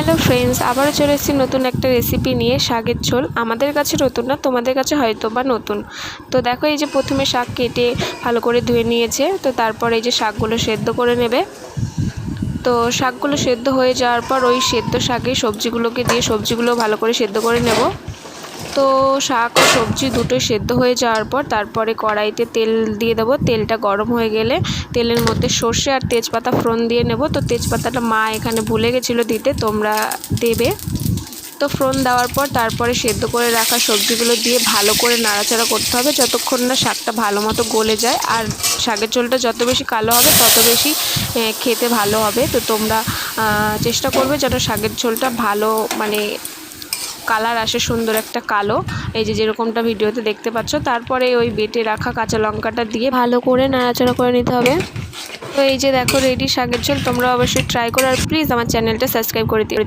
Hello friends, আবারও চলে এসেছি নতুন একটা রেসিপি নিয়ে। শাকের ঝোল আমাদের কাছে নতুন না, তোমাদের কাছে হয়তো বা নতুন। তো দেখো, এই যে প্রথমে শাক কেটে ভালো করে ধুয়ে নিয়েছে। তো তারপর এই যে শাকগুলো সেদ্ধ করে নেবে। তো শাকগুলো সেদ্ধ হয়ে যাওয়ার পর ওই সেদ্ধ শাকে সবজিগুলোকে দিয়ে সবজিগুলো ভালো করে সেদ্ধ করে নেব। তো শাক ও সবজি দুটোই সেদ্ধ হয়ে যাওয়ার পর তারপরে কড়াইতে তেল দিয়ে দেবো। তেলটা গরম হয়ে গেলে তেলের মধ্যে সর্ষে আর তেজপাতা ফোড়ন দিয়ে নেব। তো তেজপাতাটা মা এখানে ভুলে গেছিলো দিতে, তোমরা দেবে। তো ফোড়ন দেওয়ার পর তারপরে সেদ্ধ করে রাখা সবজিগুলো দিয়ে ভালো করে নাড়াচাড়া করতে হবে যতক্ষণ না শাকটা ভালো মতো গলে যায়। আর শাকের ঝোলটা যত বেশি কালো হবে তত বেশি খেতে ভালো হবে। তো তোমরা চেষ্টা করবে যেন শাকের ঝোলটা ভালো কালার আসে, সুন্দর একটা কালো, এই যে যেরকমটা ভিডিওতে দেখতে পাচ্ছ। তারপরে ওই বেটে রাখা কাঁচা লঙ্কাটা দিয়ে ভালো করে নাড়াচাড়া করে নিতে হবে। তো এই যে দেখো রেডি শাকের ঝোল। তোমরা অবশ্যই ট্রাই করো আর প্লিজ আমার চ্যানেলটা সাবস্ক্রাইব করে দিও।